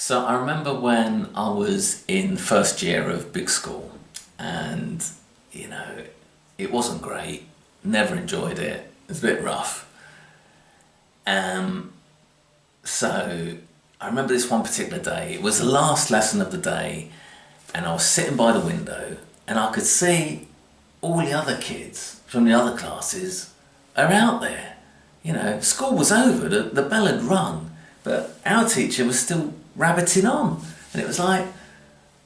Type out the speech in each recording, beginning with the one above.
So I remember when I was in first year of big school, and you know, it wasn't great, never enjoyed it, it was a bit rough. Um, so I remember this one particular day, it was the last lesson of the day, and I was sitting by the window and I could see all the other kids from the other classes are out there. You know, school was over, the bell had rung, but our teacher was still rabbiting on. And it was like,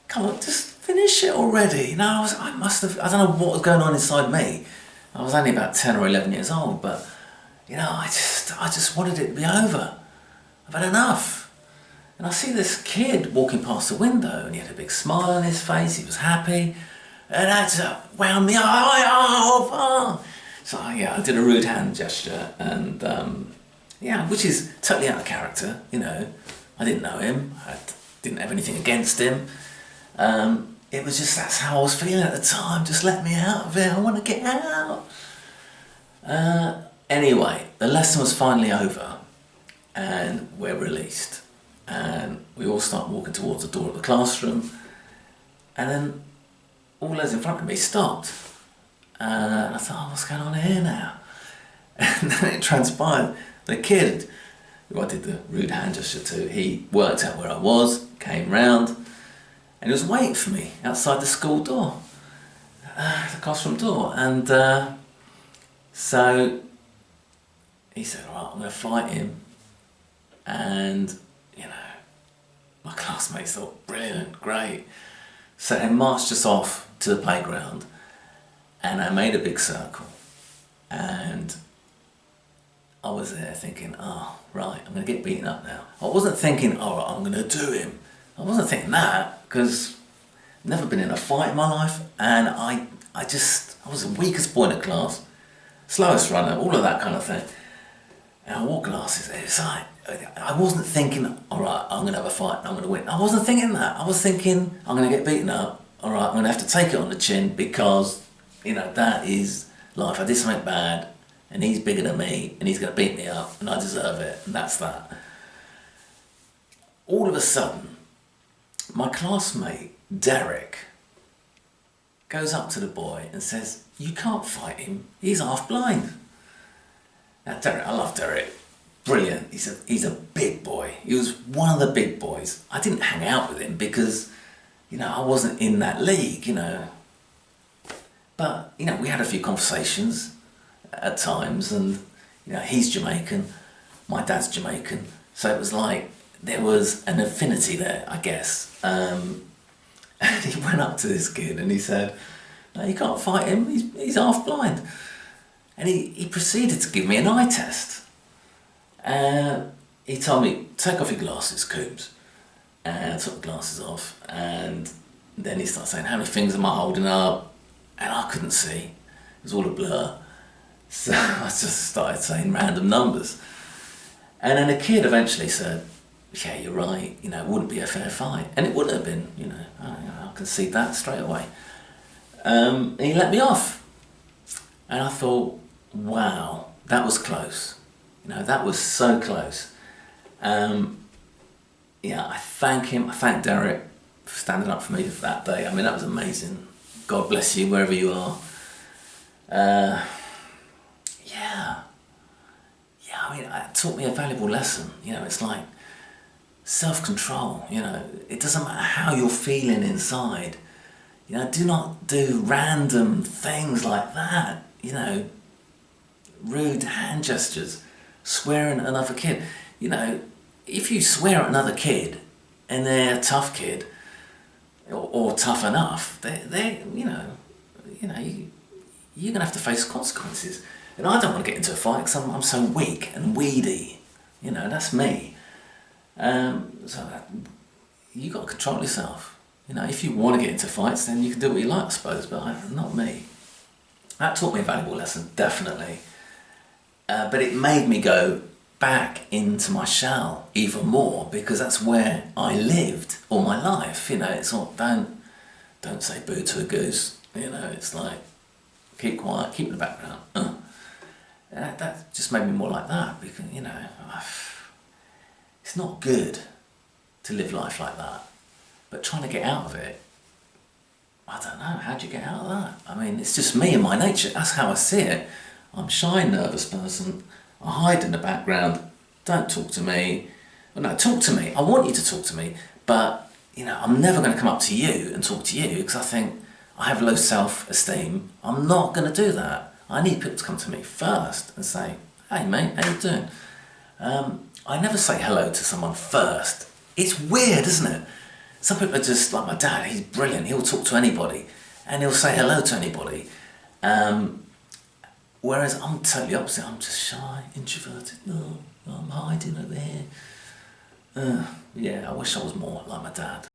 come on, just finish it already. You know, I don't know what was going on inside me. I was only about 10 or 11 years old, but, you know, I just wanted it to be over. I've had enough. And I see this kid walking past the window and he had a big smile on his face, he was happy. And that just wound me up. So yeah, I did a rude hand gesture and yeah, which is totally out of character, you know. I didn't know him, I didn't have anything against him. It was just, that's how I was feeling at the time, just let me out of it, I want to get out. Anyway, the lesson was finally over and we're released. And we all start walking towards the door of the classroom, and then all those in front of me stopped. And I thought, oh, what's going on here now? And then it transpired, the kid who I did the rude hand gesture to, he worked out where I was, came round, and he was waiting for me outside the school door, the classroom door. And so he said, all right, I'm going to fight him. And you know, my classmates thought, brilliant, great. So they marched us off to the playground and I made a big circle. And I was there thinking, oh, right, I'm going to get beaten up now. I wasn't thinking, all right, I'm going to do him. I wasn't thinking that because I've never been in a fight in my life. And I was the weakest boy in the class, slowest runner, all of that kind of thing. And I wore glasses. It's like, I wasn't thinking, all right, I'm going to have a fight, I'm going to win. I wasn't thinking that. I was thinking, I'm going to get beaten up. All right, I'm going to have to take it on the chin because, you know, that is life. I did something bad and he's bigger than me and he's going to beat me up and I deserve it, and that's that. All of a sudden, my classmate, Derek, goes up to the boy and says, you can't fight him, he's half blind. Now Derek, I love Derek, brilliant, he's a big boy, he was one of the big boys. I didn't hang out with him because, you know, I wasn't in that league, you know. But, you know, we had a few conversations at times and, you know, he's Jamaican, my dad's Jamaican, so it was like, there was an affinity there, I guess. And he went up to this kid and he said, no, you can't fight him, he's half blind. And he proceeded to give me an eye test. He told me, take off your glasses, Coombs. And I took the glasses off. And then he started saying, how many fingers am I holding up? And I couldn't see. It was all a blur. So I just started saying random numbers. And then the kid eventually said, yeah, you're right, you know, it wouldn't be a fair fight. And it wouldn't have been, you know, I can see that straight away. And he let me off. And I thought, wow, that was close. You know, that was so close. Yeah, I thank him, I thank Derek for standing up for me that day. I mean, that was amazing. God bless you, wherever you are. Yeah, I mean, it taught me a valuable lesson. You know, it's like self-control, you know. It doesn't matter how you're feeling inside. You know, do not do random things like that, you know. Rude hand gestures, swearing at another kid. You know, if you swear at another kid and they're a tough kid or tough enough, they you're gonna have to face consequences. And I don't want to get into a fight because I'm so weak and weedy. You know, that's me. So you got to control yourself. You know, if you want to get into fights, then you can do what you like, I suppose. But not me. That taught me a valuable lesson, definitely. But it made me go back into my shell even more because that's where I lived all my life. You know, it's not, don't say boo to a goose. You know, it's like, keep quiet, keep in the background. That just made me more like that because, you know, it's not good to live life like that. But trying to get out of it, I don't know, how do you get out of that? I mean, it's just me and my nature, that's how I see it. I'm a shy, nervous person, I hide in the background, don't talk to me. Well, no, talk to me, I want you to talk to me, but you know, I'm never going to come up to you and talk to you because I think I have low self-esteem. I'm not going to do that. I need people to come to me first and say, hey mate, how you doing? I never say hello to someone first. It's weird, isn't it? Some people are just like my dad, he's brilliant, he'll talk to anybody and he'll say hello to anybody. Whereas I'm totally opposite, I'm just shy, introverted, no, I'm hiding over here. Yeah, I wish I was more like my dad.